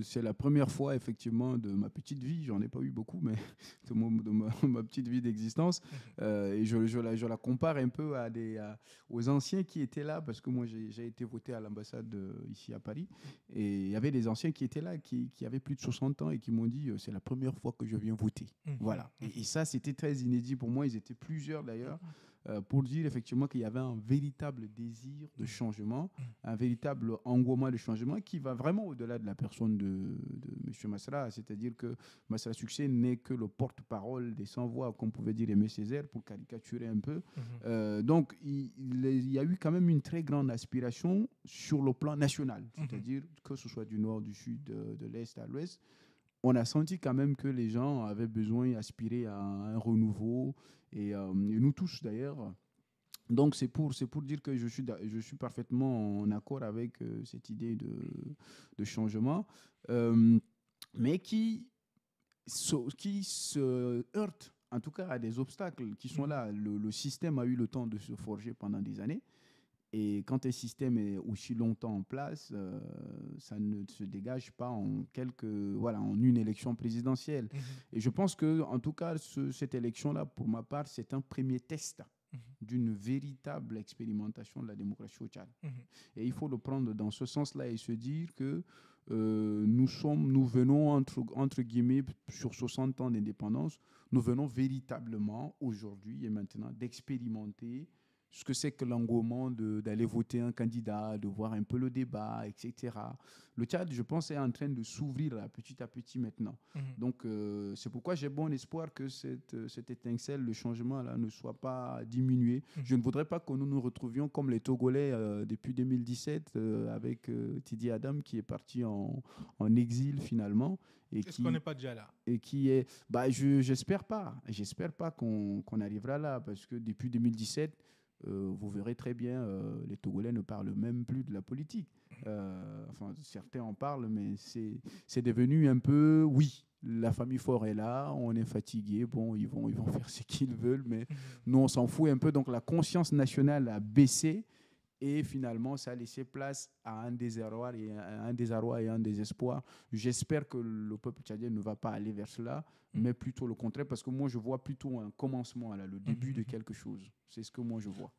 C'est la première fois, effectivement, de ma petite vie, j'en ai pas eu beaucoup, mais ma petite vie d'existence. Mhm. Et je la compare un peu aux anciens qui étaient là, parce que moi, j'ai été voté à l'ambassade ici à Paris. Et il y avait des anciens qui étaient là, qui avaient plus de 60 ans et qui m'ont dit, c'est la première fois que je viens voter. Mhm. Voilà. Et Mhm. ça, c'était très inédit pour moi. Ils étaient plusieurs d'ailleurs, Mhm. pour dire effectivement qu'il y avait un véritable désir de Mhm. changement, Mhm. un véritable engouement de changement qui va vraiment au-delà de la personne de M. Massala. C'est-à-dire que Massala Succès n'est que le porte-parole des sans-voix, comme pouvait dire Aimé Césaire, pour caricaturer un peu. Mhm. Donc, il y a eu quand même une très grande aspiration sur le plan national, Mhm. c'est-à-dire que ce soit du nord, du sud, de l'est à l'ouest. On a senti quand même que les gens avaient besoin d'aspirer à un renouveau, et nous tous d'ailleurs. Donc c'est pour dire que je suis parfaitement en accord avec cette idée de changement, euh, mais qui se heurte en tout cas à des obstacles qui sont Mhm. là. Le système a eu le temps de se forger pendant des années. Et quand un système est aussi longtemps en place, ça ne se dégage pas voilà, en une élection présidentielle. Mhm. Et je pense que, en tout cas, cette élection-là, pour ma part, c'est un premier test Mhm. d'une véritable expérimentation de la démocratie au Tchad. Mhm. Et il faut le prendre dans ce sens-là et se dire que nous venons, entre guillemets, sur 60 ans d'indépendance, nous venons véritablement, aujourd'hui et maintenant, d'expérimenter ce que c'est que l'engouement d'aller voter un candidat, de voir un peu le débat, etc. Le Tchad, je pense, est en train de s'ouvrir là, petit à petit maintenant. Mhm. Donc, c'est pourquoi j'ai bon espoir que cette étincelle, le changement là, ne soit pas diminué. Je Mhm. ne voudrais pas que nous nous retrouvions comme les Togolais depuis 2017 avec Tidi Adam qui est parti en exil finalement et Est-ce qu'on n'est qui, pas déjà là? et qui est... Bah, j'espère pas qu'on arrivera là parce que depuis 2017, vous verrez très bien, les Togolais ne parlent même plus de la politique. Enfin, certains en parlent, mais c'est devenu un peu, oui, la famille Faure est là, on est fatigué, bon, ils vont faire ce qu'ils veulent, mais Mhm. nous, on s'en fout un peu. Donc, la conscience nationale a baissé et finalement, ça a laissé place à un désarroi et un désespoir. J'espère que le peuple tchadien ne va pas aller vers cela, mais Mhm. plutôt le contraire, parce que moi, je vois plutôt un commencement, là, le Mhm. début de Mhm. quelque chose. C'est ce que moi, je vois.